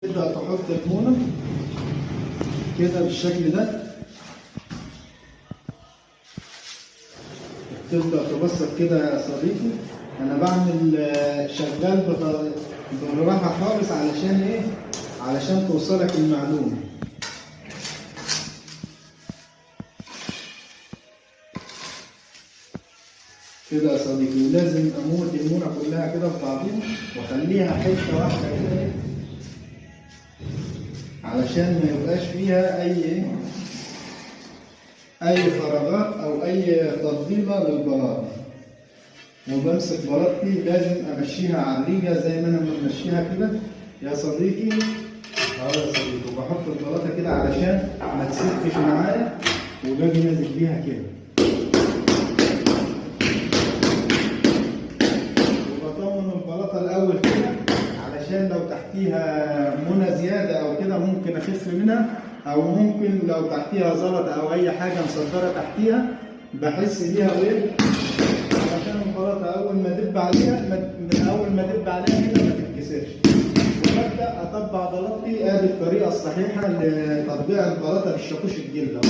تبدأ تحط المونة كده بالشكل ده. تبدأ تبسط كده يا صديقي. أنا بعمل شغال بالراحة خالص علشان إيه؟ علشان توصلك المعلومة. كده يا صديقي، ولازم أموت المونة كلها كده في بعضيها وأخليها حتة واحدة كده علشان ما يبقاش فيها أي فراغات أو أي تفضيلة للبلاط. وبمسك بلاطتي لازم أمشيها على الريجة زي ما أنا بمشيها كده يا صديقي. أهو يا صديقي، وبحط البلاطة كده علشان ما تسفش معايا، وباجي نازل بيها كده. وبطمن البلاطة الأول كده علشان لو تحتيها منى زيادة أو كده ممكن أخف منها، أو ممكن لو تحتيها زلط أو أي حاجة مصدرة تحتيها بحس بيها وإيه، علشان البلاطة أول ما دب عليها كده ما تتكسرش. وببدأ أطبع بلاطتي. آدي الطريقة الصحيحة لتطبيع البلاطة بالشاكوش الجلد.